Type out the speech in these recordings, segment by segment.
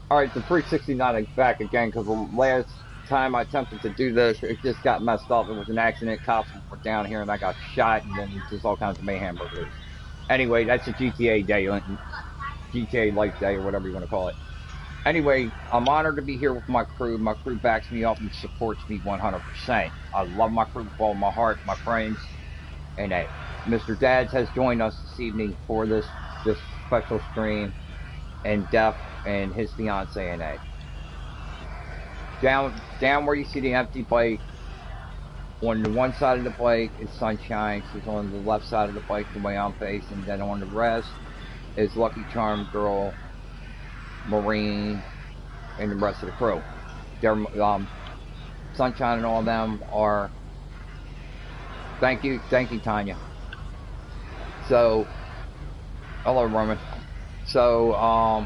Alright, the Freak69 is back again because the last time I attempted to do this, it just got messed up. It was an accident. Cops were down here and I got shot and then just all kinds of mayhem broke loose. Anyway, that's a GTA day, GTA Life Day or whatever you want to call it. Anyway, I'm honored to be here with my crew. My crew backs me up and supports me 100%. I love my crew with all my heart, my friends, and that Mr. Dads has joined us this evening for this special stream, and Def and his fiance and a. Down where you see the empty bike, on the one side of the bike is Sunshine. She's on the left side of the bike the way I'm facing. Then on the rest is Lucky Charm Girl, Marine, and the rest of the crew. They're, Sunshine and all of them are. Thank you, Tanya. So, hello, Roman. So,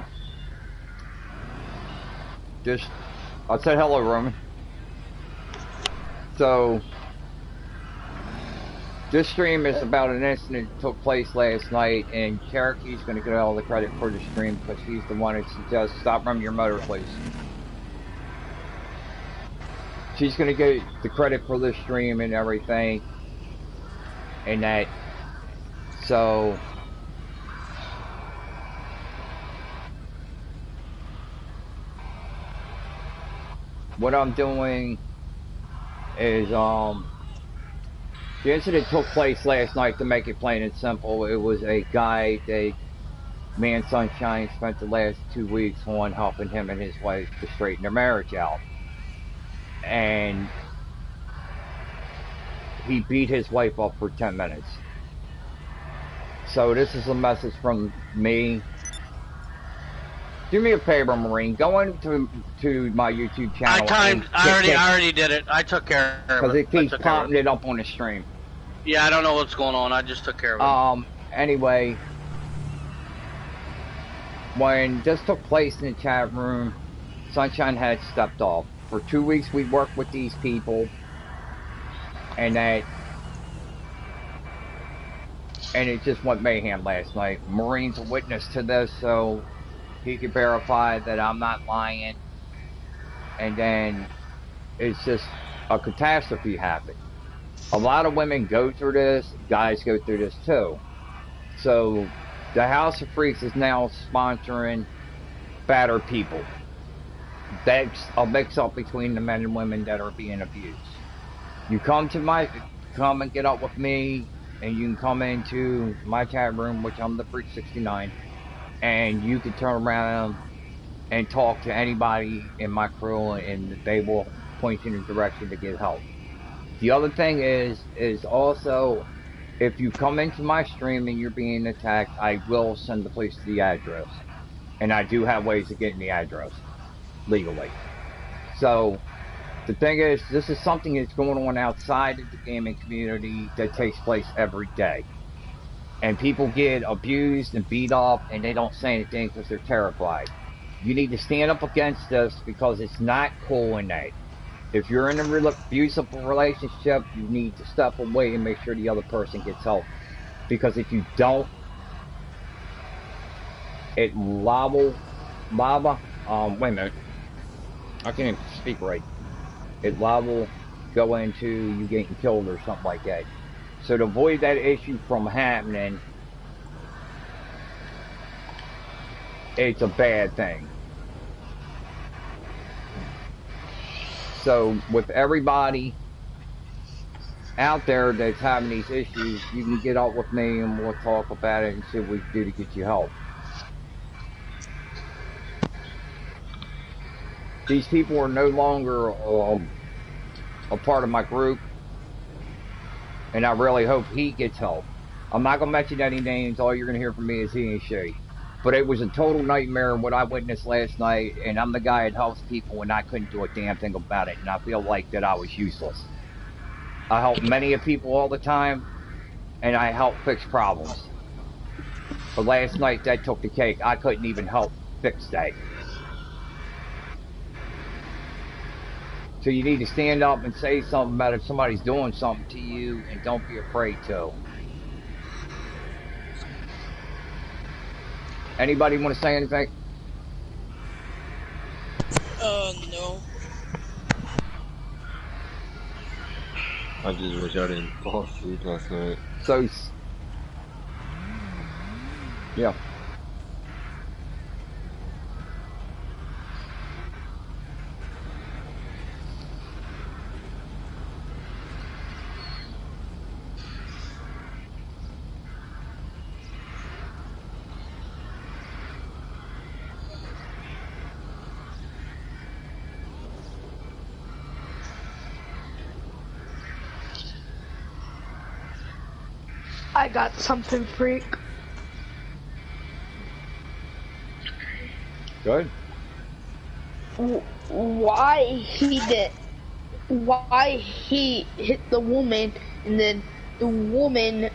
just I said hello, Roman. So, this stream is about an incident that took place last night, and Cherokee's going to get all the credit for the stream because she's the one that suggests stop running your motor, please. She's going to get the credit for this stream and everything, and that. So, what I'm doing is, the incident took place last night. To make it plain and simple, it was a guy that me and Sunshine spent the last 2 weeks on helping him and his wife to straighten their marriage out. And he beat his wife up for 10 minutes. So this is a message from me. Do me a favor, Marine. Go into my YouTube channel. I already did it. I took care of it. Because it keeps popping it up on the stream. Yeah, I don't know what's going on. I just took care of it. Anyway, when this took place in the chat room, Sunshine had stepped off. For 2 weeks, we worked with these people, and it just went mayhem last night. Marine's a witness to this, so he could verify that I'm not lying. And then it's just a catastrophe happened. A lot of women go through this, guys go through this too. So the House of Freaks is now sponsoring battered people. That's a mix up between the men and women that are being abused. You come and get up with me, and you can come into my chat room, which I'm TheFreek69, and you can turn around and talk to anybody in my crew, and they will point you in the direction to get help. The other thing is also, if you come into my stream and you're being attacked, I will send the police to the address. And I do have ways of getting the address legally. So, the thing is, this is something that's going on outside of the gaming community that takes place every day. And people get abused and beat up, and they don't say anything because they're terrified. You need to stand up against this because it's not cool in that. If you're in an abusive relationship, you need to step away and make sure the other person gets help. Because if you don't, wait a minute. I can't even speak right. It will go into you getting killed or something like that. So to avoid that issue from happening, it's a bad thing. So with everybody out there that's having these issues, you can get up with me and we'll talk about it and see what we can do to get you help. These people are no longer a part of my group, and I really hope he gets help. I'm not going to mention any names. All you're going to hear from me is he and she. But it was a total nightmare what I witnessed last night, and I'm the guy that helps people, and I couldn't do a damn thing about it, and I feel like that I was useless. I help many of people all the time, and I help fix problems. But last night, that took the cake. I couldn't even help fix that. So you need to stand up and say something about if somebody's doing something to you, and don't be afraid to. Anybody want to say anything? I just wish I didn't fall asleep last night. So, yeah. I got something, freak. Good. Why he hit the woman, and then the woman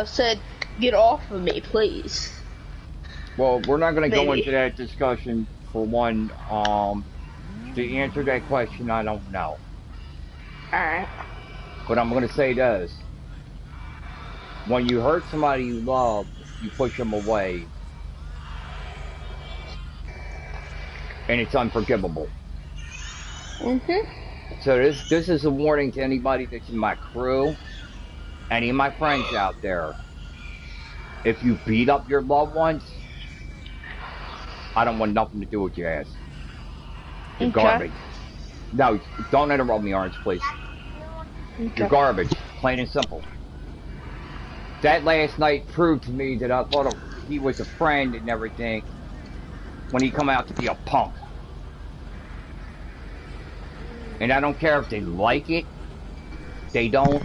said, "Get off of me, please." Well, we're not going to go into that discussion for one. To answer that question, I don't know. Alright. But I'm going to say this. When you hurt somebody you love, you push them away. And it's unforgivable. So this is a warning to anybody that's in my crew, any of my friends out there. If you beat up your loved ones, I don't want nothing to do with your ass. You're garbage. No, don't interrupt me, Orange, please. You're garbage, plain and simple. That last night proved to me that I thought he was a friend and everything when he come out to be a punk. And I don't care if they like it, they don't.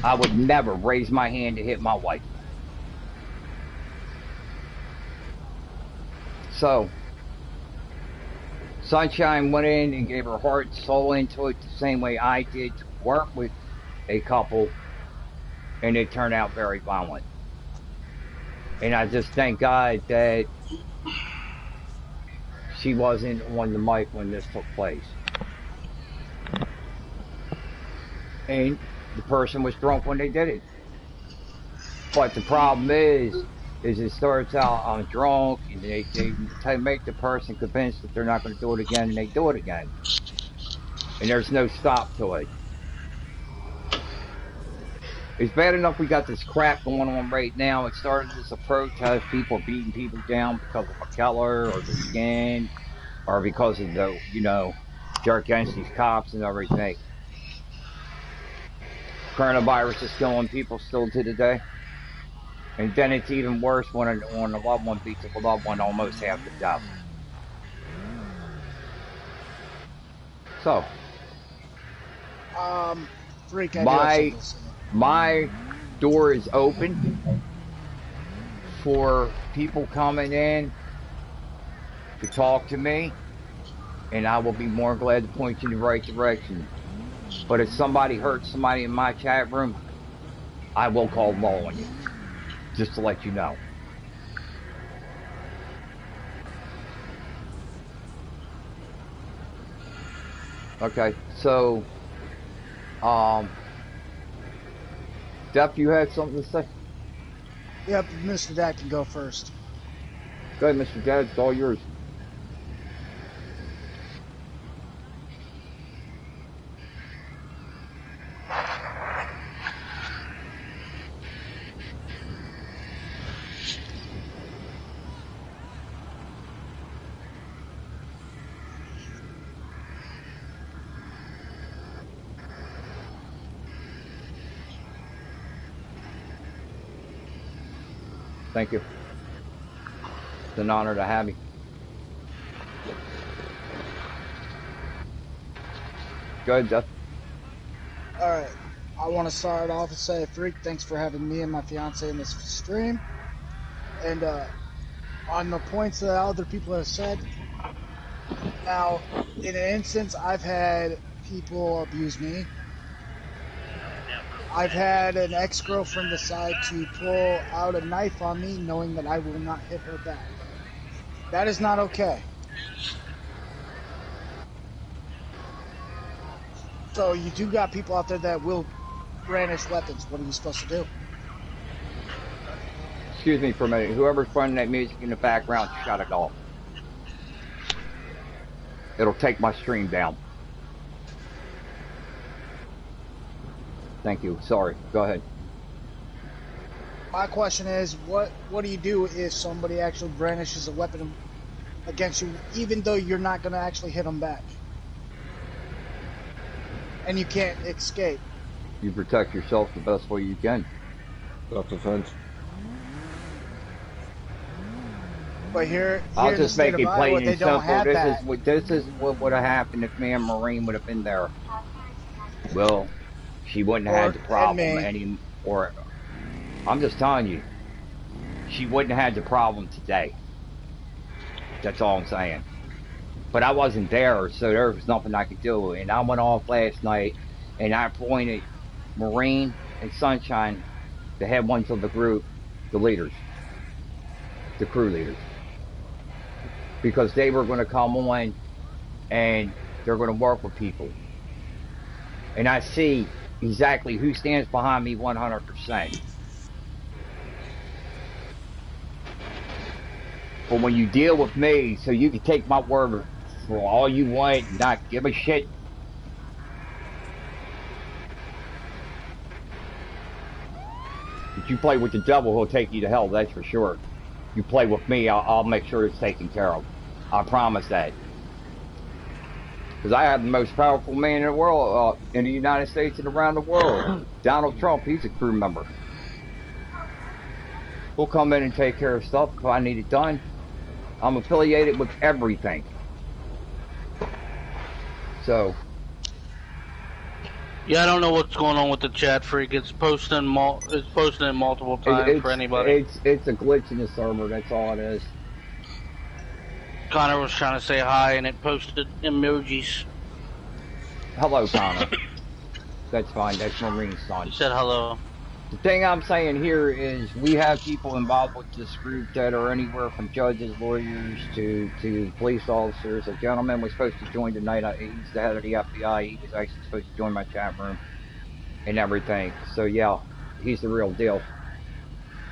I would never raise my hand to hit my wife. So, Sunshine went in and gave her heart and soul into it the same way I did to work with a couple, and it turned out very violent. And I just thank God that she wasn't on the mic when this took place. And the person was drunk when they did it. But the problem is it starts out on drunk, and they make the person convinced that they're not going to do it again, and they do it again. And there's no stop to it. It's bad enough we got this crap going on right now. It started as a protest, people beating people down because of a color or their skin, or because of the, they're against these cops and everything. Coronavirus is killing people still to today. And then it's even worse when a loved one beats a loved one almost half to death. So, Freak, I my door is open for people coming in to talk to me, and I will be more glad to point you in the right direction. But if somebody hurts somebody in my chat room, I will call law on you, just to let you know. Okay, so, Def, you had something to say? Yep, Mr. Dad can go first. Go ahead, Mr. Dad, it's all yours. Thank you. It's an honor to have you. Go ahead, Jeff. Alright. I want to start off and say, Freak, thanks for having me and my fiance in this stream. And on the points that other people have said, now, in an instance, I've had people abuse me. I've had an ex-girlfriend decide to pull out a knife on me knowing that I will not hit her back. That is not okay. So you do got people out there that will brandish weapons. What are you supposed to do? Excuse me for a minute. Whoever's playing that music in the background, shut it off. it'll take my stream down. Thank you. Sorry. Go ahead. My question is, what do you do if somebody actually brandishes a weapon against you, even though you're not going to actually hit them back? And you can't escape. You protect yourself the best way you can. Self-defense. But here I'll in the just state make of it plain Iowa, they and don't simple. have that. This is what would have happened if me and Maureen would have been there. Well, she wouldn't have had the problem or I'm just telling you, she wouldn't have had the problem today. That's all I'm saying. But I wasn't there, so there was nothing I could do. And I went off last night, and I appointed Maureen and Sunshine, the head ones of the group, the leaders, the crew leaders. Because they were going to come on, and they're going to work with people. And I see exactly who stands behind me 100%. But when you deal with me, so you can take my word for all you want and not give a shit. If you play with the devil, he'll take you to hell, that's for sure. You play with me, I'll make sure it's taken care of. I promise that. Because I have the most powerful man in the world, in the United States and around the world. Donald Trump, he's a crew member. We'll come in and take care of stuff if I need it done. I'm affiliated with everything. So. Yeah, I don't know what's going on with the chat, Freak. It's posting it multiple times for anybody. It's a glitch in the server. That's all it is. Connor was trying to say hi, and it posted emojis. Hello, Connor. That's fine. That's Marine's son. He said hello. The thing I'm saying here is we have people involved with this group that are anywhere from judges, lawyers, to police officers. A gentleman was supposed to join tonight. He's the head of the FBI. He was actually supposed to join my chat room and everything. So, yeah, he's the real deal.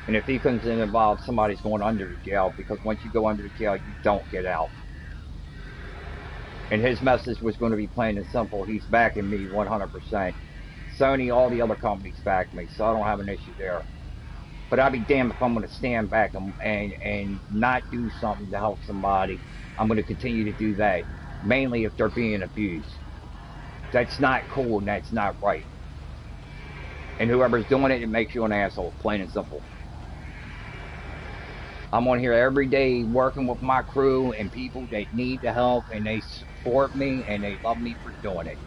And if he comes in involved, somebody's going under the jail, because once you go under the jail, you don't get out. And his message was going to be plain and simple. He's backing me 100%. Sony, all the other companies back me, so I don't have an issue there. But I'd be damned if I'm going to stand back and not do something to help somebody. I'm going to continue to do that, mainly if they're being abused. That's not cool, and that's not right. And whoever's doing it, it makes you an asshole, plain and simple. I'm on here every day working with my crew and people that need the help, and they support me, and they love me for doing it.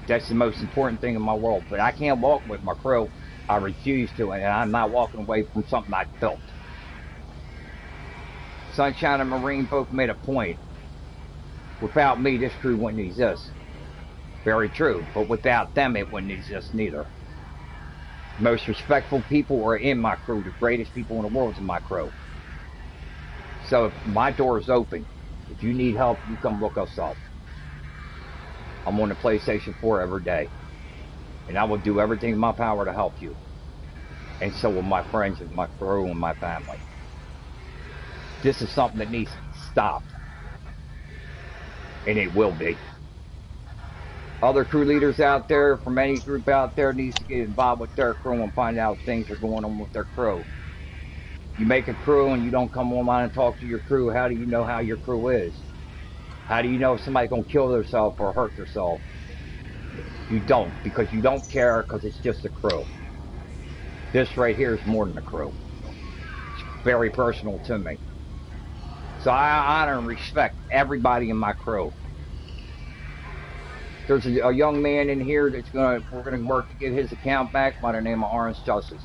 That's the most important thing in my world. But I can't walk with my crew. I refuse to, and I'm not walking away from something I built. Sunshine and Marine both made a point. Without me, this crew wouldn't exist. Very true, but without them, it wouldn't exist neither. The most respectful people are in my crew. The greatest people in the world is in my crew. So if my door is open, if you need help, you come look us up. I'm on the PlayStation 4 every day. And I will do everything in my power to help you. And so will my friends and my crew and my family. This is something that needs to stop. And it will be. Other crew leaders out there, from any group out there, needs to get involved with their crew and find out things are going on with their crew. You make a crew and you don't come online and talk to your crew, how do you know how your crew is? How do you know if somebody's going to kill themselves or hurt themselves? You don't, because you don't care, because it's just a crew. This right here is more than a crew. It's very personal to me. So I honor and respect everybody in my crew. There's a young man in here that's we're gonna work to get his account back by the name of Orange Justice.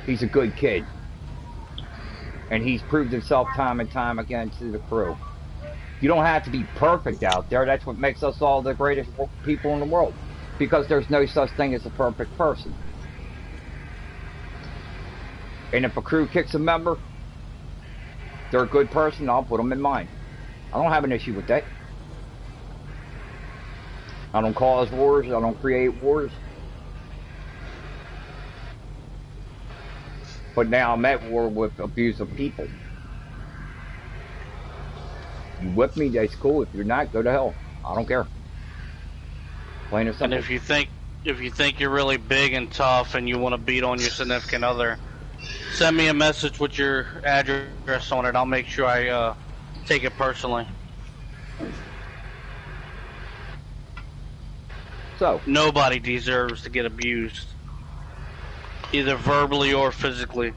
He's a good kid. And he's proved himself time and time again to the crew. You don't have to be perfect out there. That's what makes us all the greatest people in the world. Because there's no such thing as a perfect person. And if a crew kicks a member, they're a good person, I'll put them in mine. I don't have an issue with that. I don't cause wars. I don't create wars. But now I'm at war with abusive people. You whip me, that's cool. If you're not, go to hell. I don't care. Plain and simple. And if you think you're really big and tough and you want to beat on your significant other, send me a message with your address on it. I'll make sure I take it personally. So nobody deserves to get abused, either verbally or physically.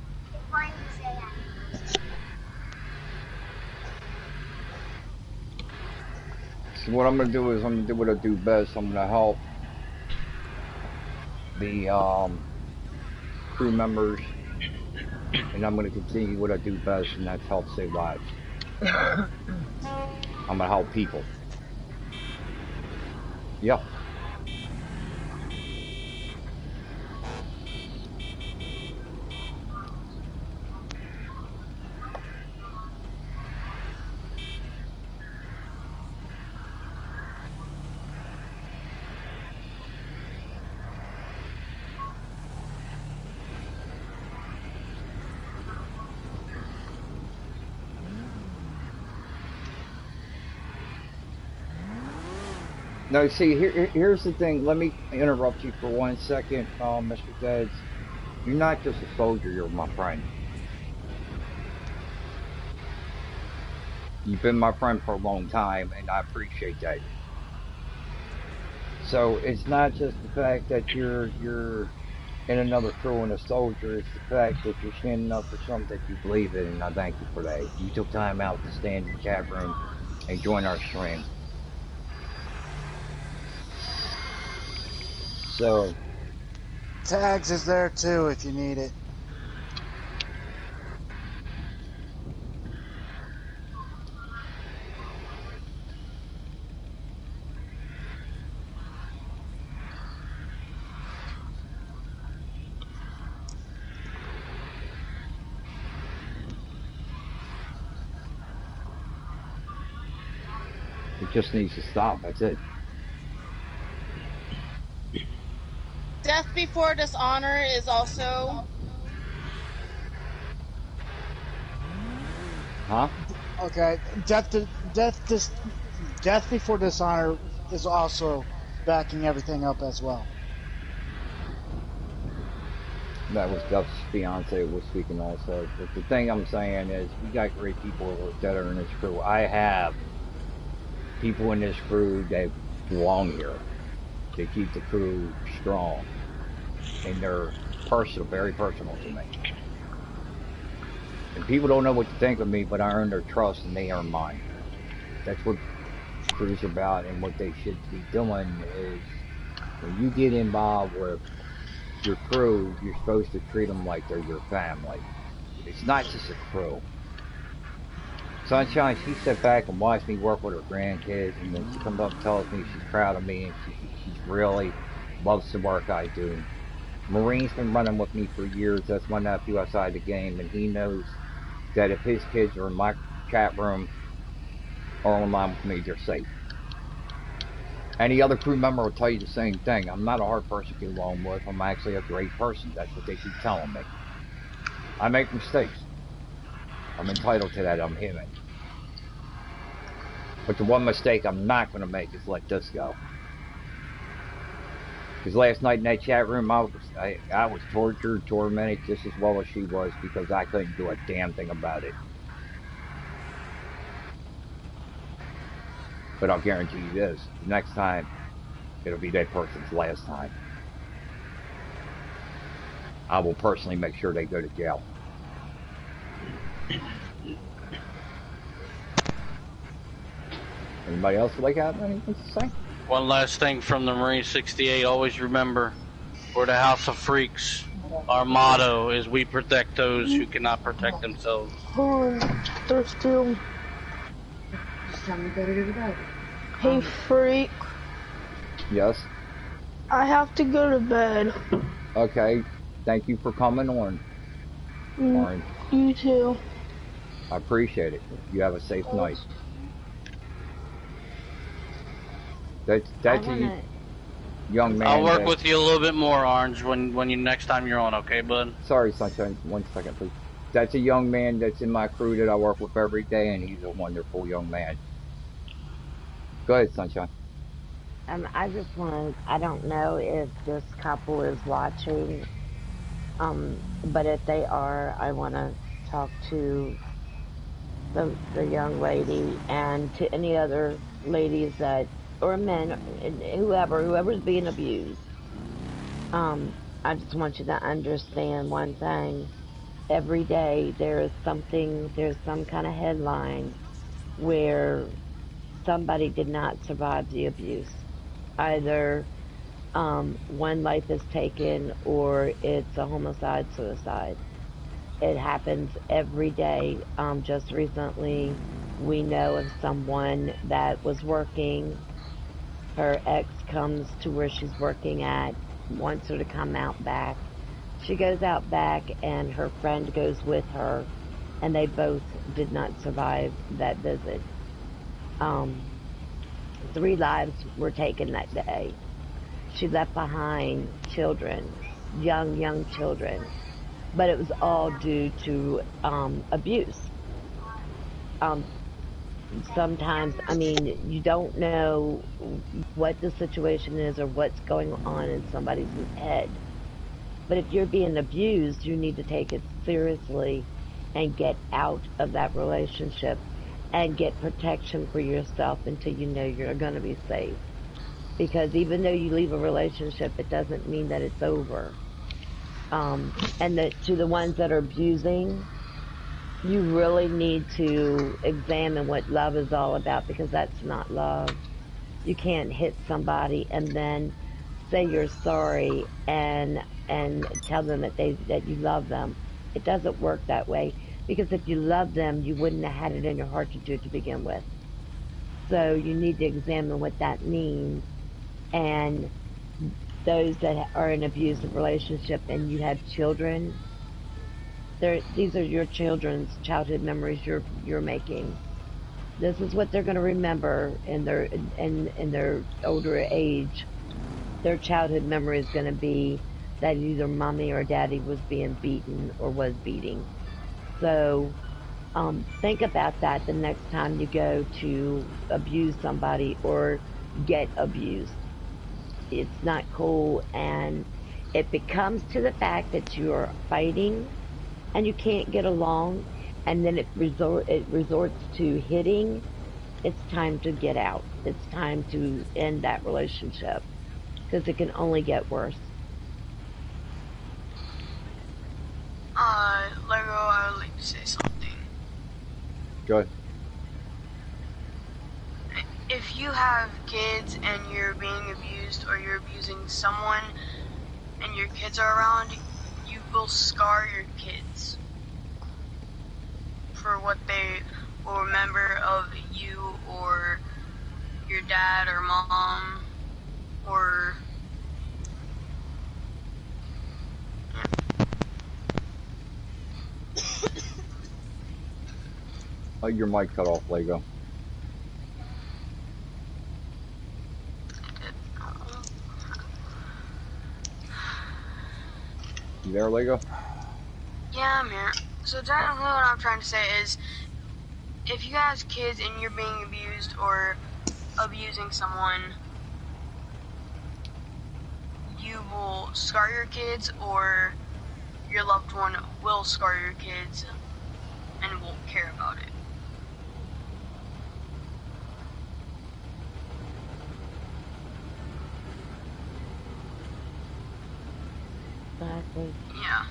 So what I'm gonna do is I'm gonna do what I do best. I'm gonna help the crew members, and I'm gonna continue what I do best, and that's help save lives. I'm gonna help people. Yep. No, see, here's the thing. Let me interrupt you for 1 second, Mr. Deds. You're not just a soldier, you're my friend. You've been my friend for a long time, and I appreciate that. So it's not just the fact that you're in another crew and a soldier, it's the fact that you're standing up for something that you believe in, and I thank you for that. You took time out to stand in the chat room and join our stream. So Tags is there too if you need it. it just needs to stop, that's it. Death before dishonor is also... Huh? Okay, death before dishonor is also backing everything up as well. That was Duff's fiance was speaking also. But the thing I'm saying is, we got great people that are in this crew. I have people in this crew that belong here. They keep the crew strong. And they're personal, very personal to me. And people don't know what to think of me, but I earn their trust and they earn mine. That's what crews are about, and what they should be doing is, when you get involved with your crew, you're supposed to treat them like they're your family. It's not just a crew. Sunshine, she sat back and watched me work with her grandkids, and then she comes up and tells me she's proud of me, and she really loves the work I do. Marine's been running with me for years. That's my nephew outside the game, and he knows that if his kids are in my chat room or online with me, they're safe. Any other crew member will tell you the same thing. I'm not a hard person to get along with. I'm actually a great person. That's what they keep telling me. I make mistakes. I'm entitled to that. I'm human. But the one mistake I'm not going to make is let this go. Because last night in that chat room, I was tortured, tormented just as well as she was, because I couldn't do a damn thing about it. But I'll guarantee you this, the next time, it'll be that person's last time. I will personally make sure they go to jail. Anybody else like have anything to say? One last thing from the Marine 68, always remember, we're the House of Freaks. Our motto is we protect those who cannot protect themselves. There's still... Just tell me to go to bed. Hey, Freak. Yes? I have to go to bed. Okay. Thank you for coming on. Orange. You too. I appreciate it. You have a safe night. That's a young man. I'll work with you a little bit more, Orange, when you next time you're on, okay, bud? Sorry, Sunshine. 1 second, please. That's a young man that's in my crew that I work with every day, and he's a wonderful young man. Go ahead, Sunshine. I just want I don't know if this couple is watching, but if they are, I want to talk to the young lady and to any other ladies that, or men, whoever's being abused. I just want you to understand one thing. Every day there's some kind of headline where somebody did not survive the abuse. Either one life is taken or it's a homicide suicide. It happens every day. Just recently, we know of someone that was working. Her ex comes to where she's working at, wants her to come out back. She goes out back, and her friend goes with her, and they both did not survive that visit. Um, 3 lives were taken that day. She left behind children, young children, but it was all due to abuse. Um, Sometimes, I mean, you don't know what the situation is or what's going on in somebody's head. But if you're being abused, you need to take it seriously and get out of that relationship and get protection for yourself until you know you're going to be safe. Because even though you leave a relationship, it doesn't mean that it's over. And that to the ones that are abusing, you really need to examine what love is all about, because that's not love. You can't hit somebody and then say you're sorry and tell them that you love them. It doesn't work that way, because if you love them, you wouldn't have had it in your heart to do it to begin with. So you need to examine what that means. And those that are in an abusive relationship and you have children, these are your children's childhood memories you're making. This is what they're going to remember in their older age. Their childhood memory is going to be that either mommy or daddy was being beaten or was beating. So think about that the next time you go to abuse somebody or get abused. It's not cool, and it becomes to the fact that you're fighting and you can't get along, and then it resorts to hitting. It's time to get out. It's time to end that relationship, because it can only get worse. Lego, I would like to say something. Go ahead. If you have kids and you're being abused or you're abusing someone and your kids are around, you will scar your kids for what they will remember of you or your dad or mom or... Oh, your mic cut off, Lego. You there, Lego? Yeah, I'm here. So technically what I'm trying to say is, if you have kids and you're being abused or abusing someone, you will scar your kids, or your loved one will scar your kids and won't care about it. Exactly. Yeah.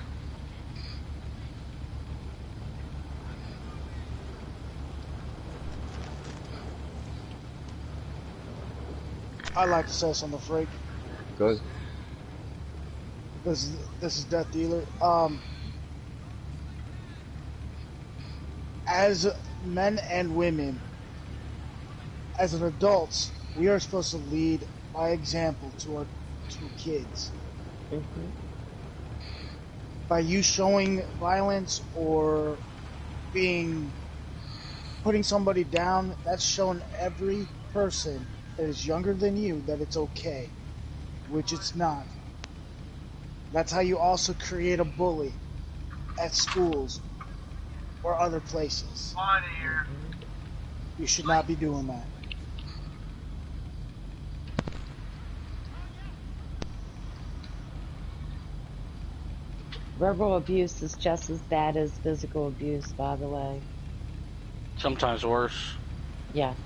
I'd like to say something, Freak. Go ahead. This is Death Dealer. As men and women, as an adults, we are supposed to lead by example to our kids. Mm-hmm. By you showing violence or putting somebody down, that's showing every person that is younger than you that it's okay, which it's not. That's how you also create a bully at schools or other places. Mm-hmm. You should not be doing that. Verbal abuse is just as bad as physical abuse, by the way. Sometimes worse. Yes.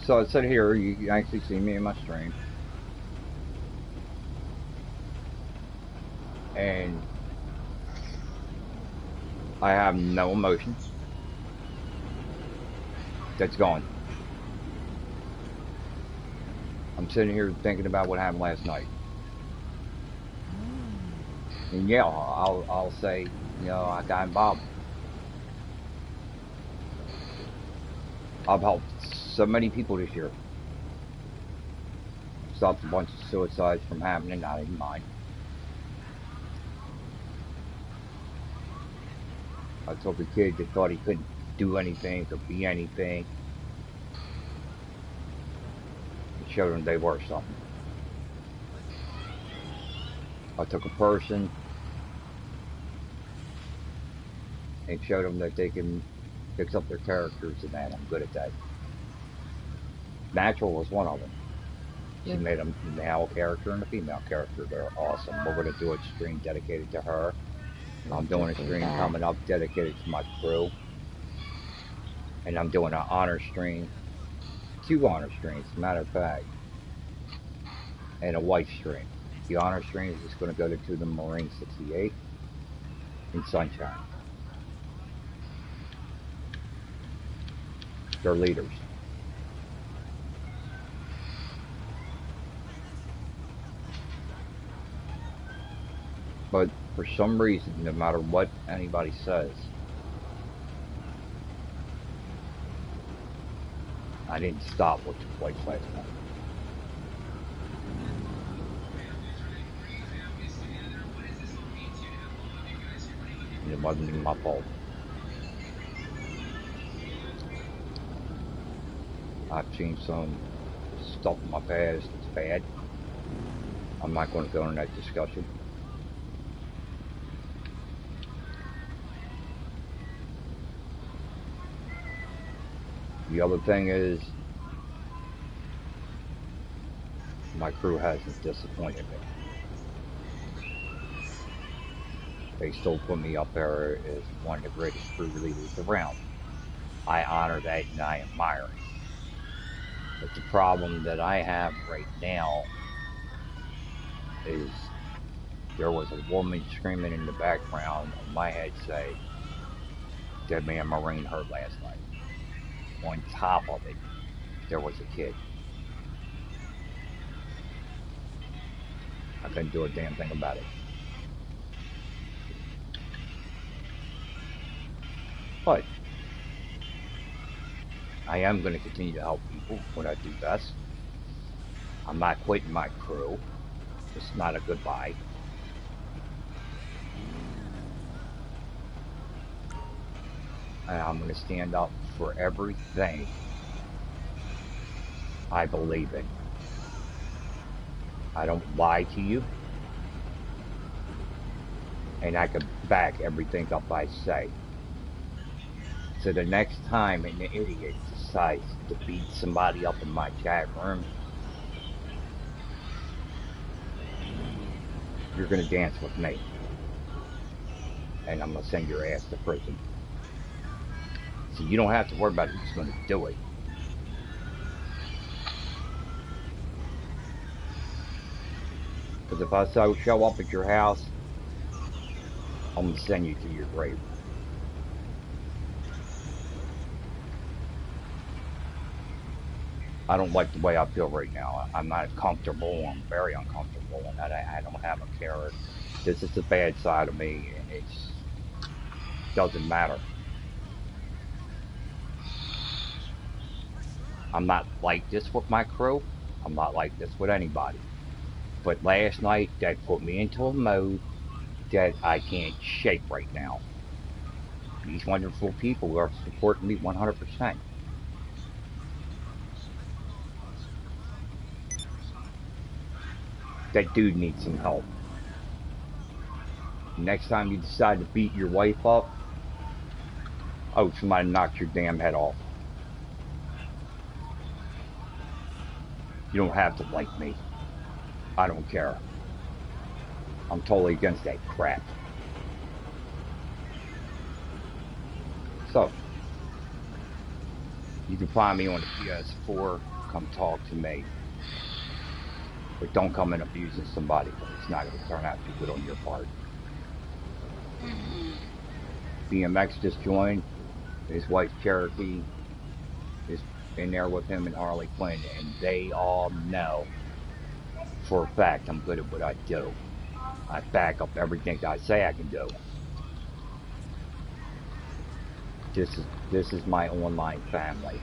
So I said here, you can actually see me in my stream. And I have no emotion. That's gone. I'm sitting here thinking about what happened last night. And yeah, I'll say, you know, I got involved. I've helped so many people this year. Stopped a bunch of suicides from happening, not even mine. I took a kid that thought he couldn't do anything or be anything and showed them they were something. I took a person and showed them that they can fix up their characters, and that I'm good at that. Natural was one of them. She made a male character and a female character. They're awesome. We're going to do a stream dedicated to her. I'm doing a stream coming up dedicated to my crew. And I'm doing an honor stream, 2 honor streams, as a matter of fact, and a white stream. The honor stream is just going to go to the Marine 68 in Sunshine. They're leaders. But for some reason, no matter what anybody says, I didn't stop what took place last night. And it wasn't even my fault. I've seen some stuff in my past that's bad. I'm not going to go into that discussion. The other thing is, my crew hasn't disappointed me. They still put me up there as one of the greatest crew leaders around. I honor that and I admire it. But the problem that I have right now is there was a woman screaming in the background on my head say, "Dead man Marine hurt last night." On top of it, there was a kid. I couldn't do a damn thing about it. But I am going to continue to help people when I do best. I'm not quitting my crew. It's not a goodbye. And I'm going to stand up for everything I believe in. I don't lie to you. And I can back everything up I say. So the next time an idiot decides to beat somebody up in my chat room, you're going to dance with me. And I'm going to send your ass to prison. So you don't have to worry about who's going to do it. Because if I show up at your house, I'm going to send you to your grave. I don't like the way I feel right now. I'm not comfortable. I'm very uncomfortable. And I don't have a care. This is the bad side of me. And it doesn't matter. I'm not like this with my crew. I'm not like this with anybody. But last night, that put me into a mode that I can't shake right now. These wonderful people are supporting me 100%. That dude needs some help. Next time you decide to beat your wife up, oh, somebody knocked your damn head off. You don't have to like me. I don't care. I'm totally against that crap. So, you can find me on the PS4. Come talk to me. But don't come in abusing somebody, because it's not going to turn out too good on your part. BMX just joined. His wife Cherokee is in there with him and Harley Quinn, and they all know for a fact I'm good at what I do. I back up everything I say I can do. This is my online family.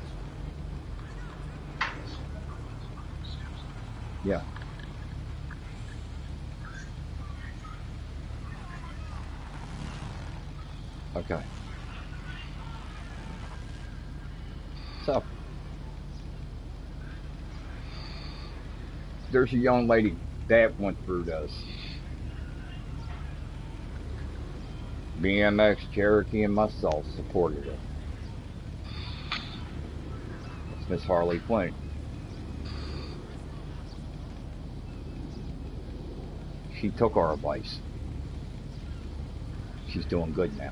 Yeah. Okay. So, there's a young lady that went through this. BMX, Cherokee, and myself supported it. It's Miss Harley Quinn. She took our advice. She's doing good now.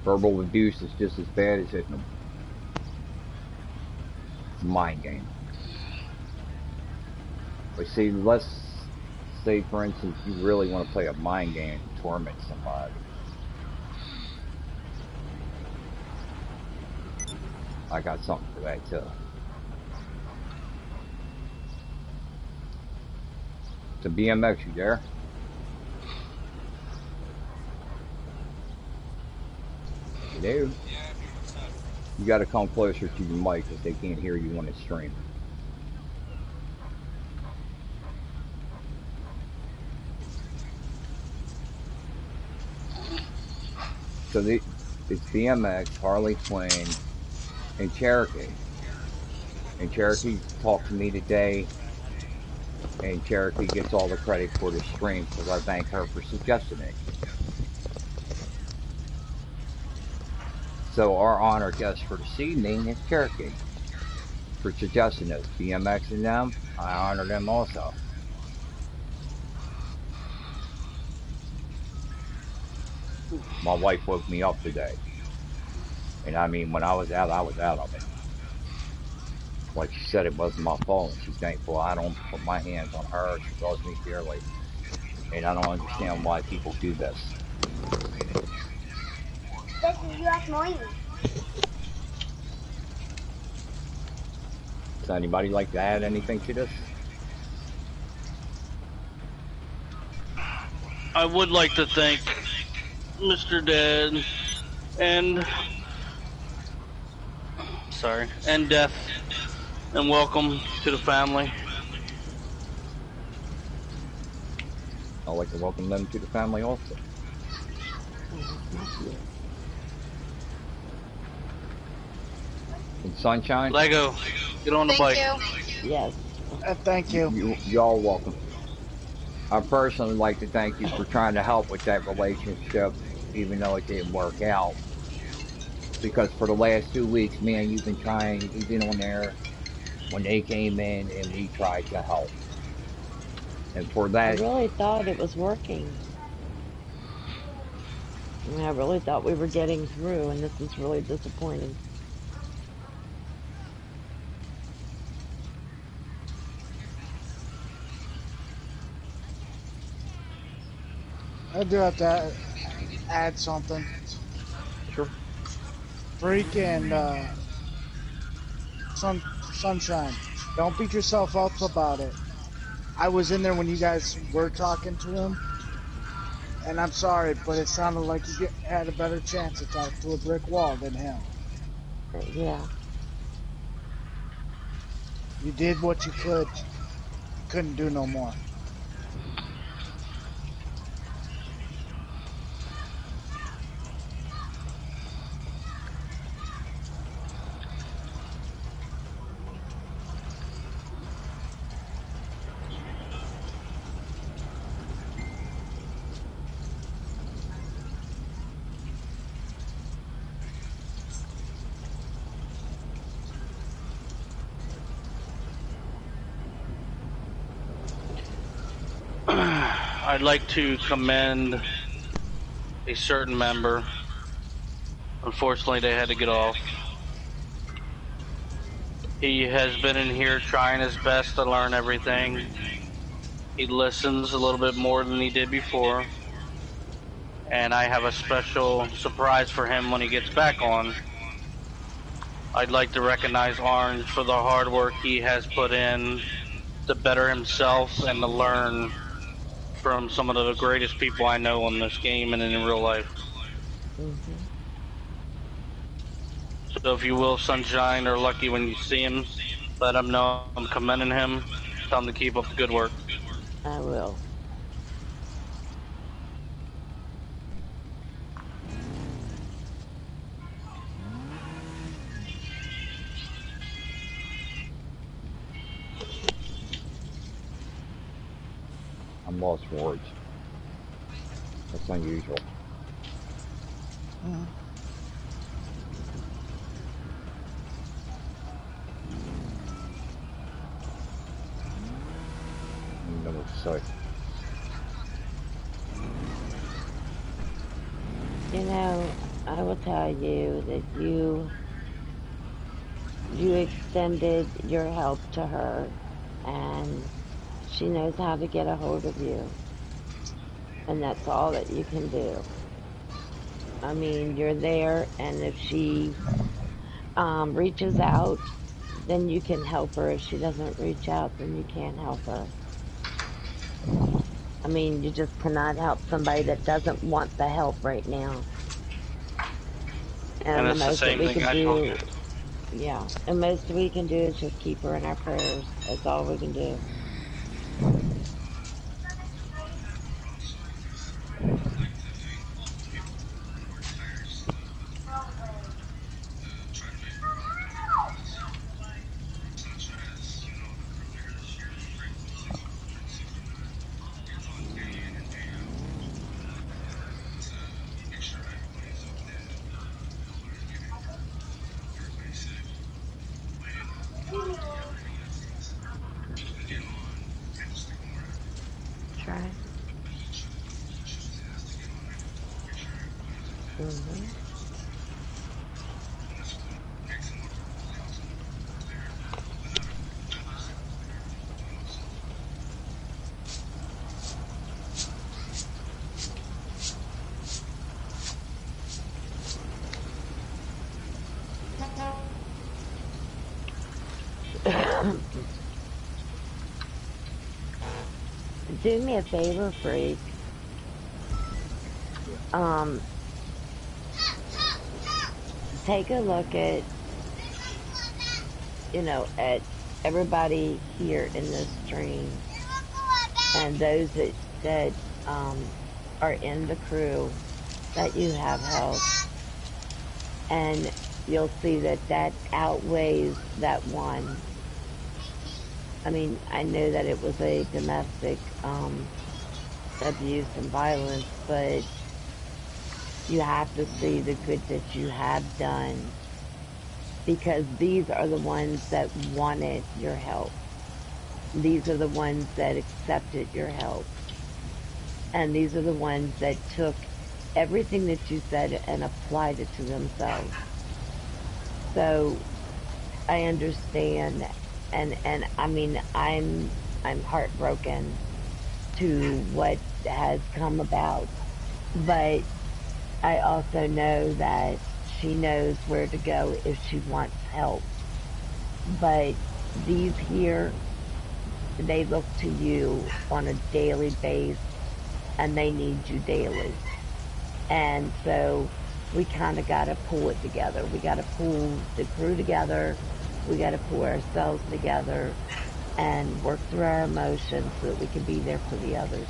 Verbal abuse is just as bad as hitting them. It's a mind game. But see, let's say, for instance, you really want to play a mind game and torment somebody. I got something for that too. To BMX, you there? Hello? You gotta come closer to your mic because they can't hear you on the stream. So it's BMX, Harley Quinn, and Cherokee. And Cherokee talked to me today, and Cherokee gets all the credit for the stream because I thank her for suggesting it. So our honored guest for this evening is Cherokee for suggesting this. BMX and them, I honor them also. My wife woke me up today. And I mean, when I was out of it. Like she said, it wasn't my fault. She's thankful I don't put my hands on her. She loves me dearly. And I don't understand why people do this. Does anybody like to add anything to this? I would like to thank Mr. Dead and Death, and welcome to the family. I'd like to welcome them to the family also. And Sunshine? Lego, get on the bike. Yes. Thank you. Y'all welcome. I personally like to thank you for trying to help with that relationship, even though it didn't work out. Because for the last 2 weeks, me and you've been trying, you've been on there when they came in and we tried to help. And for I that, really thought it was working. I mean, I really thought we were getting through, and this is really disappointing. I do have to add something. sure. Freak and Sunshine, don't beat yourself up about it. I was in there when you guys were talking to him, and I'm sorry, but it sounded like you had a better chance to talk to a brick wall than him. Yeah. You did what you could. You couldn't do no more. I'd like to commend a certain member. Unfortunately, they had to get off. He has been in here trying his best to learn everything. He listens a little bit more than he did before. And I have a special surprise for him when he gets back on. I'd like to recognize Orange for the hard work he has put in to better himself and to learn from some of the greatest people I know in this game and in real life. Mm-hmm. So if you will, Sunshine or Lucky, when you see him, let him know I'm commending him. Tell him to keep up the good work. I will. I'm lost for words. That's unusual. Mm-hmm. I don't know what to say. You know, I will tell you that you extended your help to her, and she knows how to get a hold of you, and that's all that you can do. I mean, you're there, and if she reaches out, then you can help her. If she doesn't reach out, then you can't help her. I mean, you just cannot help somebody that doesn't want the help right now. And And the it's the most that same we thing can I told do, you. yeah, the most we can do is just keep her in our prayers. That's all we can do. Try. Hmm. Do me a favor, freak. Yeah. Um, take a look at, at everybody here in this stream and those that are in the crew that you have helped, and you'll see that that outweighs that one. I mean, I know that it was a domestic abuse and violence, but you have to see the good that you have done, because these are the ones that wanted your help. These are the ones that accepted your help. And these are the ones that took everything that you said and applied it to themselves. So I understand, and I mean, I'm heartbroken to what has come about, but I also know that she knows where to go if she wants help. But these here, they look to you on a daily basis, and they need you daily. And so we kind of got to pull it together. We got to pull the crew together. We got to pull ourselves together and work through our emotions so that we can be there for the others.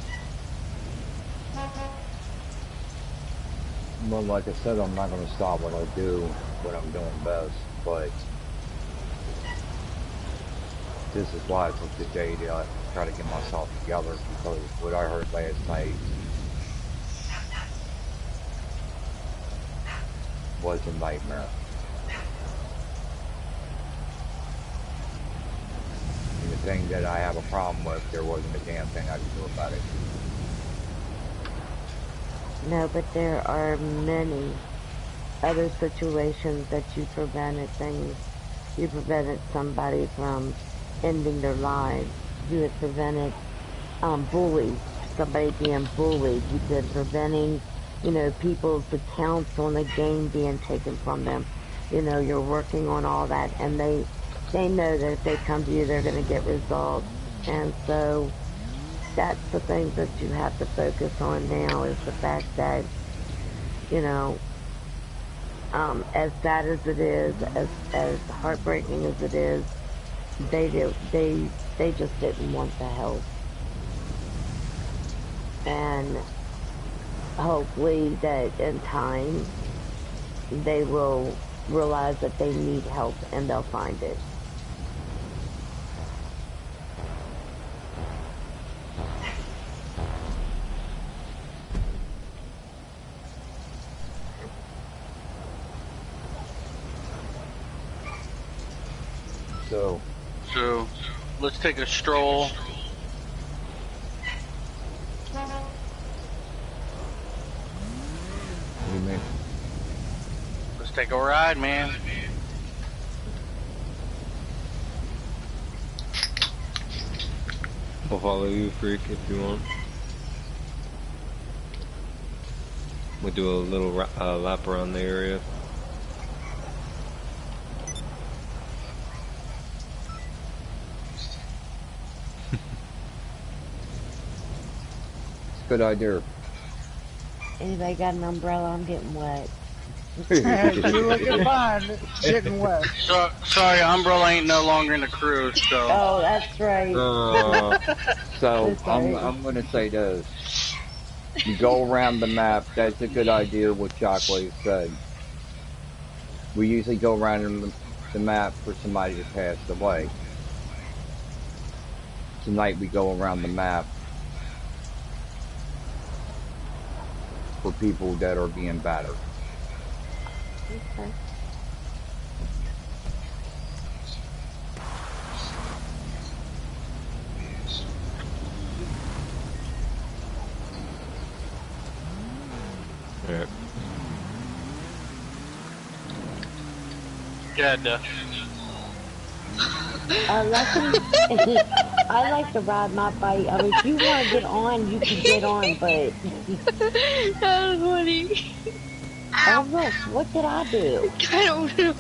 Well, like I said, I'm not going to stop what I do when I'm doing best, but this is why I took the day to try to get myself together, because what I heard last night was a nightmare. And the thing that I have a problem with, there wasn't a damn thing I could do about it. No, but there are many other situations that you prevented things. You prevented somebody from ending their lives. You had prevented bullies, somebody being bullied. You've been preventing, people's accounts on the game being taken from them. You're working on all that, and they know that if they come to you, they're going to get results. And so that's the things that you have to focus on now is the fact that, you know, as sad as it is, as heartbreaking as it is, they just didn't want the help. And hopefully that in time they will realize that they need help and they'll find it. So, let's take a stroll. What do you mean? Let's take a ride, man. I'll follow you, Freak, if you want. We'll do a little lap around the area. Good idea. Anybody got an umbrella? I'm getting wet. You looking fine. It's getting wet. Sorry, Umbrella ain't no longer in the crew, so. Oh, that's right. So I'm gonna say this. You go around the map. That's a good idea. What Chocolate said. We usually go around the map for somebody that passed away. Tonight we go around the map for people that are being battered. Okay. Alright. Good. I like to ride my bike. I mean, if you want to get on, you can get on, but... That was funny. Oh, look, what did I do? I don't know.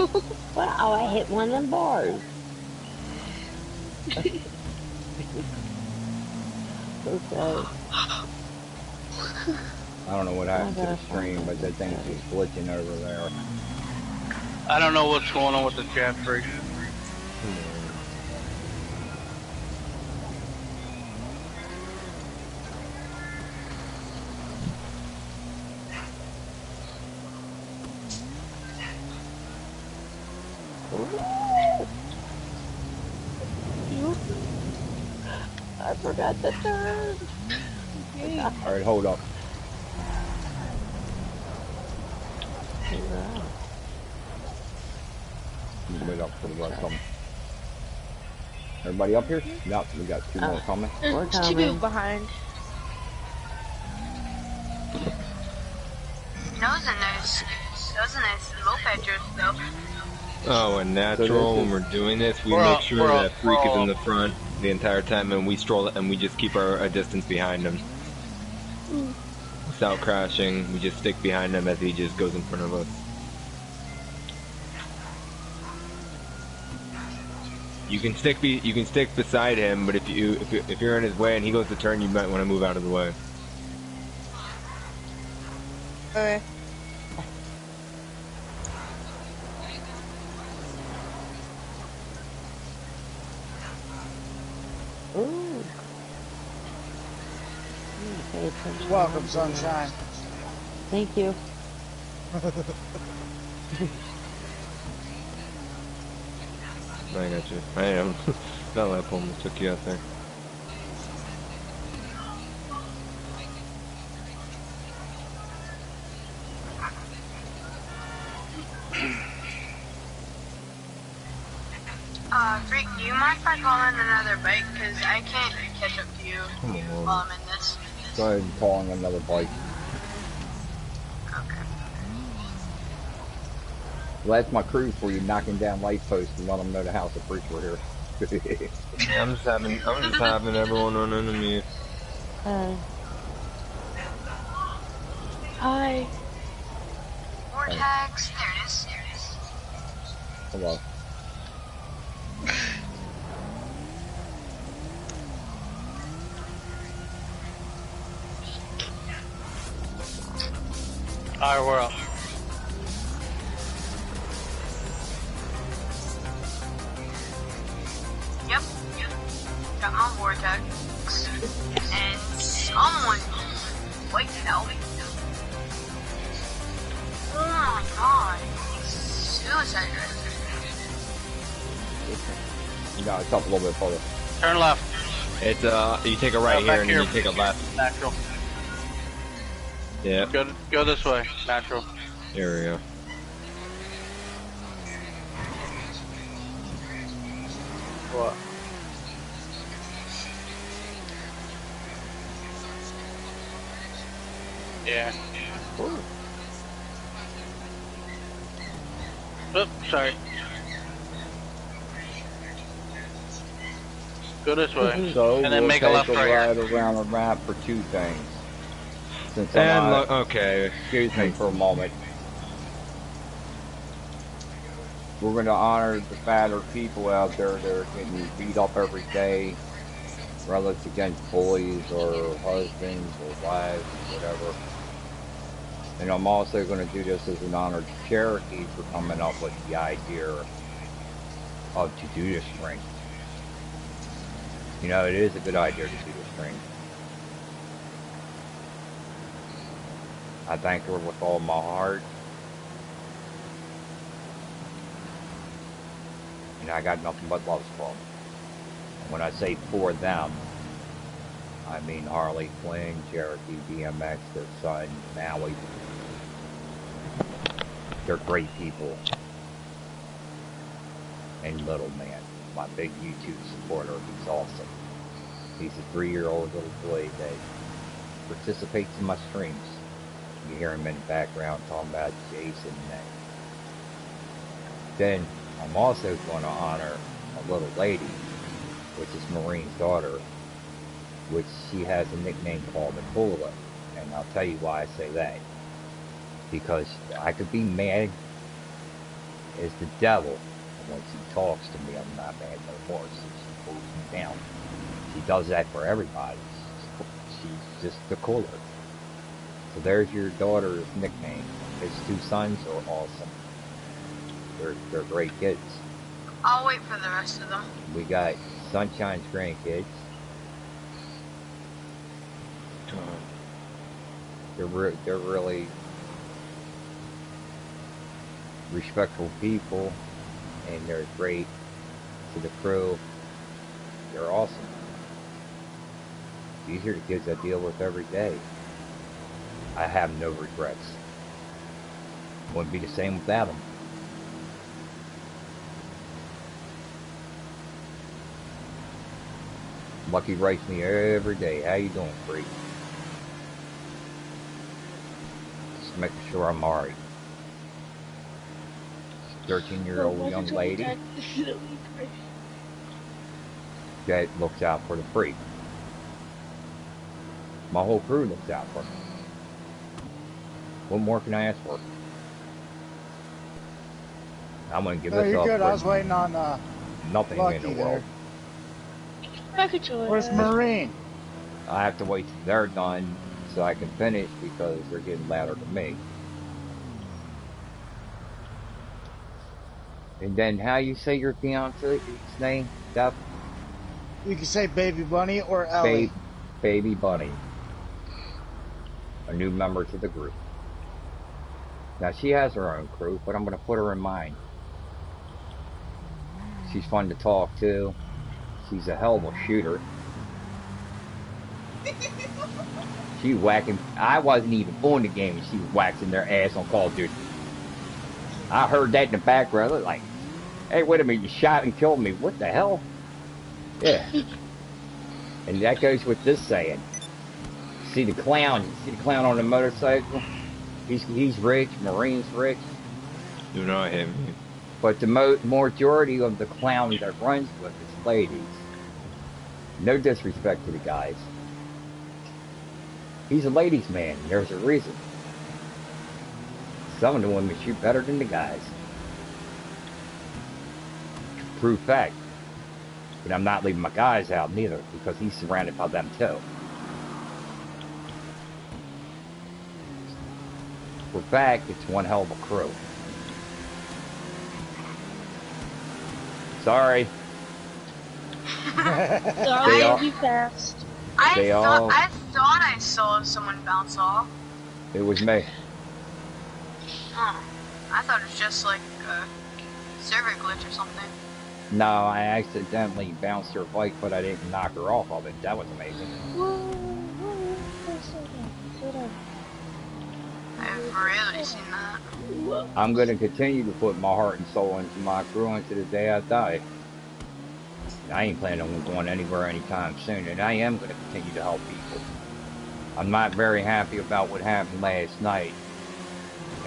Well, oh, I hit one of them bars. Okay. I don't know what happened to the stream, but that thing's just glitching over there. I don't know what's going on with the chat, Freak. I forgot to turn. Alright, hold up. Wait up for the rest of them. Everybody up here? Yep, we got two more coming. We're There's two people behind. Those are nice moped drifts though. Oh, and natural, when we're doing this, we make sure that Freak is in the front the entire time, and we stroll and we just keep a distance behind him. Without crashing, we just stick behind him as he just goes in front of us. You can stick beside him, but if you're in his way and he goes to turn, you might want to move out of the way. Okay. Ooh. Welcome, sunshine. Thank you. I got you. I am. That lap almost took you out there. Freak, do you mind if I call in another bike? Because I can't catch up to you while I'm in this. Go ahead and call on another bike. Well, that's my crew for you, knocking down light posts and letting them know the house of freaks were here. Yeah, I'm just having everyone on enemy. Hi. More tags. There it is. Hello. Alright, we're up. Yep. Got my vortex. And someone. Wait, hell. Oh my god. Suicide rate. No, it's up a little bit further. Turn left. It's you take a right here and then you take a left. Natural. Yeah. Go this way. Natural. There we go. What? Yeah. Oops, sorry. Go this way. So and then we'll make a take left right ride here. around the map for two things. Since I'm And not, okay. excuse me for a moment. We're going to honor the fatter people out there that are getting beat up every day, whether it's against bullies or husbands or wives or whatever. And I'm also going to do this as an honor to Cherokee for coming up with the idea of to do this ring. You know, it is a good idea to do this ring. I thank her with all my heart. And I got nothing but love for them. And when I say for them, I mean Harley Quinn, Cherokee, DMX, their son, Maui. They're great people. And Little Man, my big YouTube supporter, he's awesome. He's a 3-year-old little boy that participates in my streams. You hear him in the background talking about Jason and that. Then I'm also going to honor a little lady, which is Maureen's daughter, which she has a nickname called Nicola. And I'll tell you why I say that. Because I could be mad as the devil, and when she talks to me, I'm not mad no more. She pulls me down. She does that for everybody. She's just the cooler. So there's your daughter's nickname. His 2 sons are awesome. They're great kids. I'll wait for the rest of them. We got Sunshine's grandkids. They're really respectful people, and they're great to the crew. They're awesome. These are the kids I deal with every day. I have no regrets. Wouldn't be the same without them. Lucky writes me every day. How you doing, freak? Just making sure I'm alright. 13-year-old young lady that looks out for the freak. My whole crew looks out for me. What more can I ask for? I'm gonna give this you're up. Good. I was waiting on nothing Lucky in the world. Where's Marine? I have to wait till they're done so I can finish because they're getting louder than me. And then how you say your fiance's name, Steph? You can say Baby Bunny or Ellie. Baby Bunny. A new member to the group. Now she has her own crew, but I'm going to put her in mine. She's fun to talk to. She's a hell of a shooter. She whacking. I wasn't even on the game and she was waxing their ass on Call of Duty. I heard that in the background. I was like, hey, wait a minute, you shot and killed me. What the hell? Yeah. And that goes with this saying. See the clown on the motorcycle? He's rich, Marine's rich. Do not hit me. But the majority of the clowns that runs with is ladies. No disrespect to the guys. He's a ladies' man. There's a reason. Some of the women shoot better than the guys. True fact. But I'm not leaving my guys out neither, because he's surrounded by them too. For fact, it's one hell of a crew. Sorry. Sorry, I'll be fast. I thought I saw someone bounce off. It was me. Huh. I thought it was just like a server glitch or something. No, I accidentally bounced her bike, but I didn't knock her off of it. That was amazing. I've really seen that. I'm going to continue to put my heart and soul into my crew until the day I die. I ain't planning on going anywhere anytime soon, and I am going to continue to help people. I'm not very happy about what happened last night,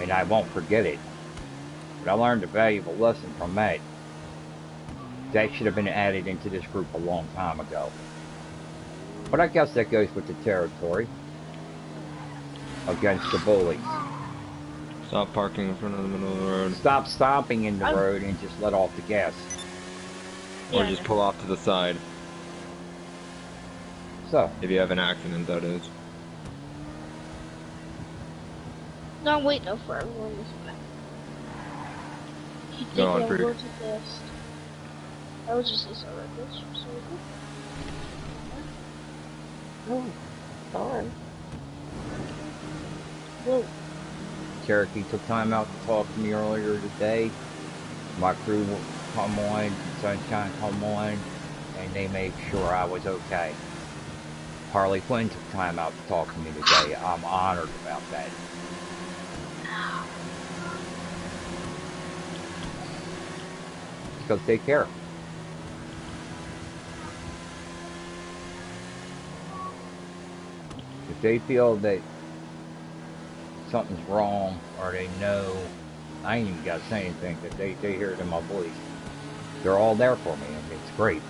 and I won't forget it. But I learned a valuable lesson from that. That should have been added into this group a long time ago. But I guess that goes with the territory. Against the bullies. Stop parking in front of the middle of the road. Stop stopping in the road and just let off the gas. Or just pull off to the side. So. If you have an accident, that is. No, wait, no, for everyone this way. You think Go on, I'm Freak. going too fast. I was just this already. So Oh, sorry. Whoa. Cherokee took time out to talk to me earlier today. My crew will come on, Sunshine come on, and they made sure I was okay. Harley Quinn took time out to talk to me today. I'm honored about that. Because they care. If they feel that something's wrong, or they know, I ain't even got to say anything, that they hear it in my voice. They're all there for me, and it's great.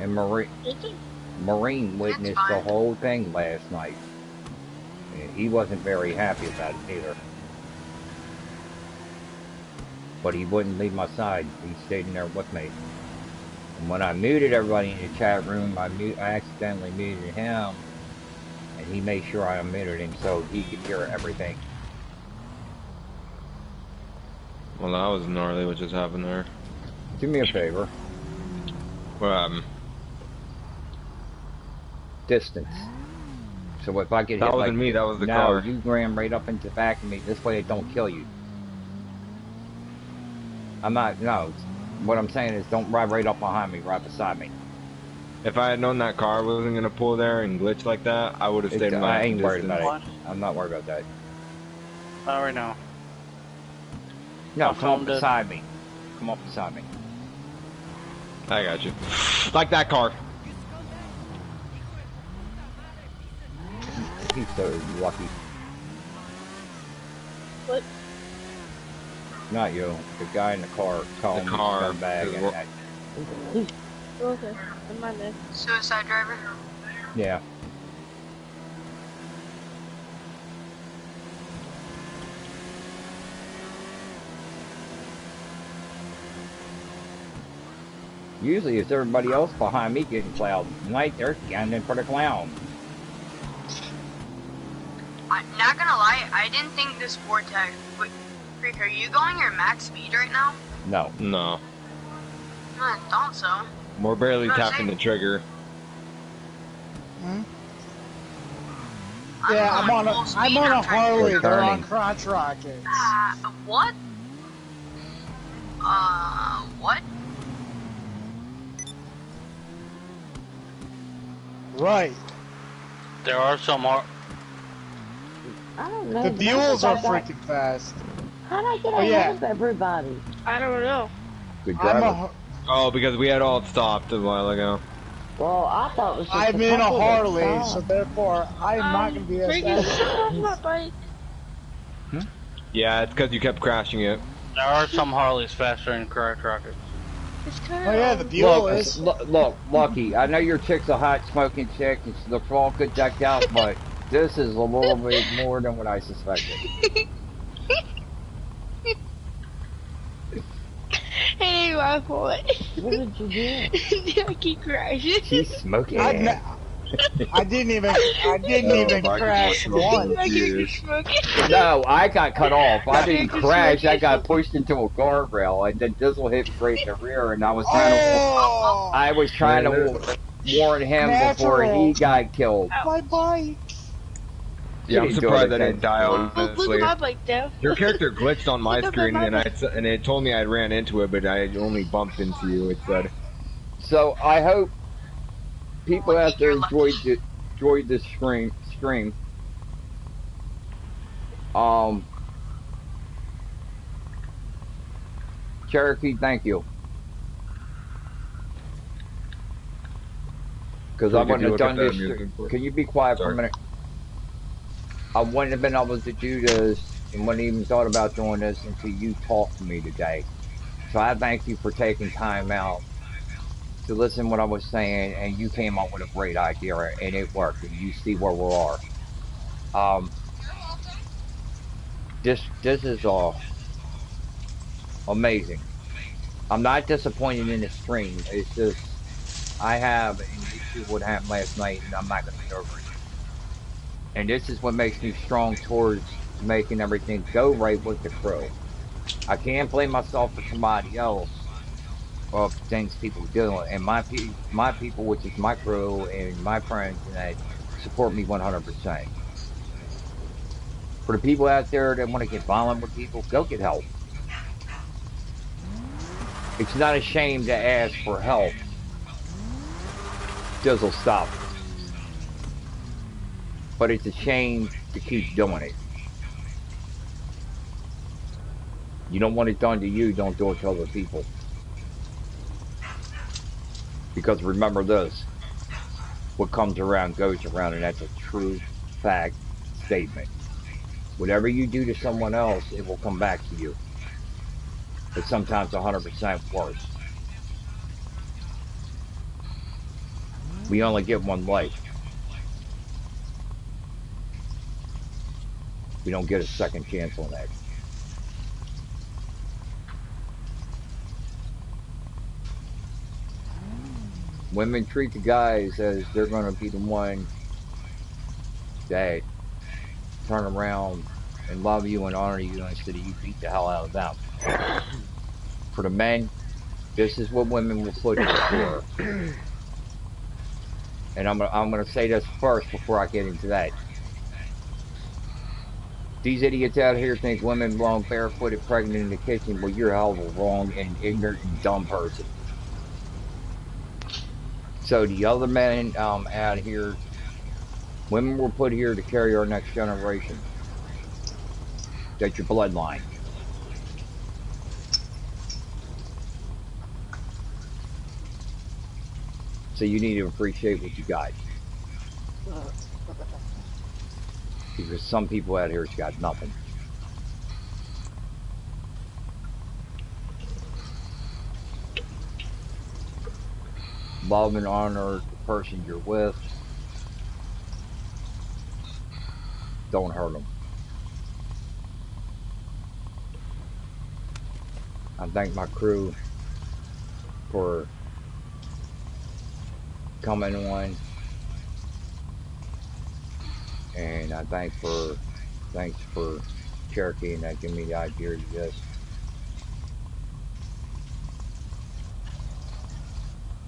And Marine witnessed the whole thing last night. And he wasn't very happy about it either. But he wouldn't leave my side. He stayed in there with me. And when I muted everybody in the chat room, I accidentally muted him. And he made sure I unmuted him so he could hear everything. Well, that was gnarly what just happened there. Do me a favor. What happened? Distance. So if I get hit that wasn't like, me, that was the no, car. You ran right up into the back of me. This way it don't kill you. I'm not, no. What I'm saying is don't ride right up behind me, right beside me. If I had known that car wasn't going to pull there and glitch like that, I would have stayed in my I ain't worried distance. about it. I'm not worried about that. Not right now. No, come up beside me. Come up beside me. I got you. Like that car. He's so lucky. What? Not you. The guy in the car calling me scumbag and that. Okay, I'm not there. Suicide driver? Yeah. Usually it's everybody else behind me getting plowed. Tonight they're scanning for the clown. I'm not gonna lie, I didn't think this vortex. Wait, Freak, are you going your max speed right now? No. No. I thought so. We're barely tapping the trigger. Hmm? Yeah, I'm on a Harley. They're on crotch rockets. What? What? Right. There are some more. I don't know. The mules are freaking fast. How'd I get ahead of everybody? I don't know. Good driver. Oh, because we had all stopped a while ago. Well, I thought it was just I'm in a couple that Harley, so stopped. therefore I am not going to be as Freaky, bad. get off my bike. Yeah, it's because you kept crashing it. There are some Harleys faster than crash rockets. It's kind Oh of. yeah, the Buell is. Look, Lucky. I know your chick's a hot smoking chick, and she looks all good decked out, but this is a little bit more than what I suspected. Hey, my fault. What did you do? I keep crashing. She's smoking. I didn't even crash once. I keep smoking. No, I got cut off. I didn't crash. I got pushed into a guardrail, and then Dizzle hit straight in the rear, and I was trying to warn him before he got killed. My bike. Yeah, I'm surprised I didn't die, Look honestly. at my bike, though. Your character glitched on my Look at screen, my and it told me I ran into it, but I only bumped into you, it said. So I hope people out there enjoyed this stream. Cherokee, thank you. Because I wouldn't have done this. Can you be quiet for a minute? I wouldn't have been able to do this and wouldn't even thought about doing this until you talked to me today. So I thank you for taking time out to listen to what I was saying, and you came up with a great idea, and it worked, and you see where we are. This is amazing. I'm not disappointed in the stream. It's just I have an issue with what happened last night, and I'm not going to get over it. And this is what makes me strong towards making everything go right with the crew. I can't blame myself for somebody else of things people do. And my people, which is my crew and my friends, and that support me 100%. For the people out there that want to get violent with people, go get help. It's not a shame to ask for help. Dizzle, stop. But it's a shame to keep doing it. You don't want it done to you, don't do it to other people. Because remember this, what comes around goes around, and that's a true fact statement. Whatever you do to someone else, it will come back to you. But sometimes 100% worse. We only get one life. We don't get a second chance on that. Women treat the guys as they're going to be the one that turn around and love you and honor you instead of you beat the hell out of them. For the men, this is what women will put you for. And I'm gonna say this first before I get into that. These idiots out here think women belong barefooted, pregnant in the kitchen. Well, you're a hell of a wrong and ignorant and dumb person. So the other men out here, women were put here to carry our next generation. That's your bloodline. So you need to appreciate what you got. Because some people out here's got nothing. Love and honor the person you're with. Don't hurt them. I thank my crew for coming on, and I thanks for Cherokee and that giving me the idea to this.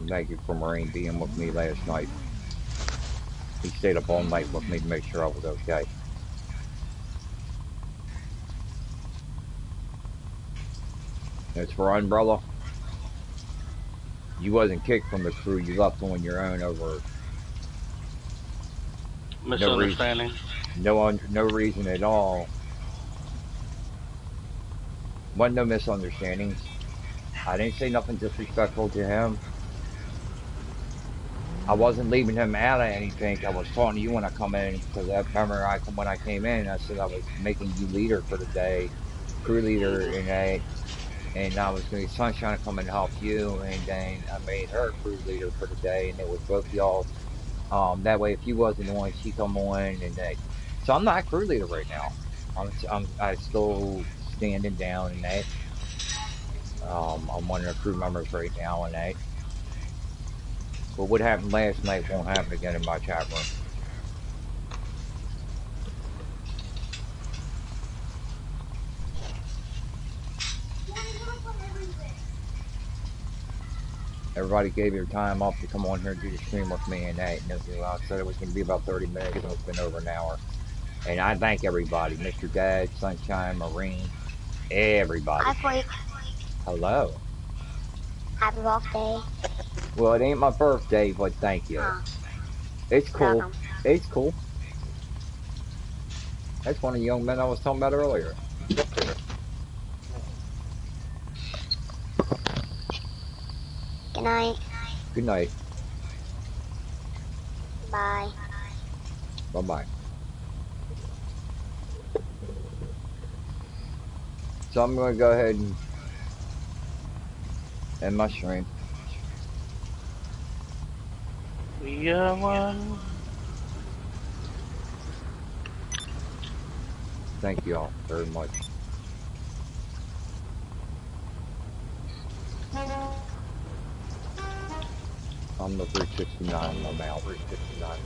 And thank you for Marine being with me last night. He stayed up all night with me to make sure I was okay. As for Umbrella, you wasn't kicked from the crew. You left on your own over misunderstanding. No reason at all. Wasn't no misunderstandings. I didn't say nothing disrespectful to him. I wasn't leaving him out of anything. I was talking to you when I come in because I remember when I came in, I said I was making you leader for the day, crew leader, and I was going to Sunshine to come and help you, and then I made her crew leader for the day, and it was both y'all. That way, if you wasn't on, she come on, and that. So I'm not crew leader right now. I still standing down and that. I'm one of the crew members right now and that. But what happened last night won't happen again in my chat room. Everybody gave their time up to come on here and do the stream with me and that. And I said it was going to be about 30 minutes, and it's been over an hour. And I thank everybody, Mr. Dad, Sunshine, Marine, everybody. Hi, Blake. Hello. Happy birthday. Well, it ain't my birthday, but thank you. Oh, It's cool. welcome. It's cool. That's one of the young men I was talking about earlier. Good night. Good night. Bye. Bye-bye. So I'm going to go ahead and end my stream. We are one. Thank you all very much. I'm the TheFreek69. I'm out. TheFreek69.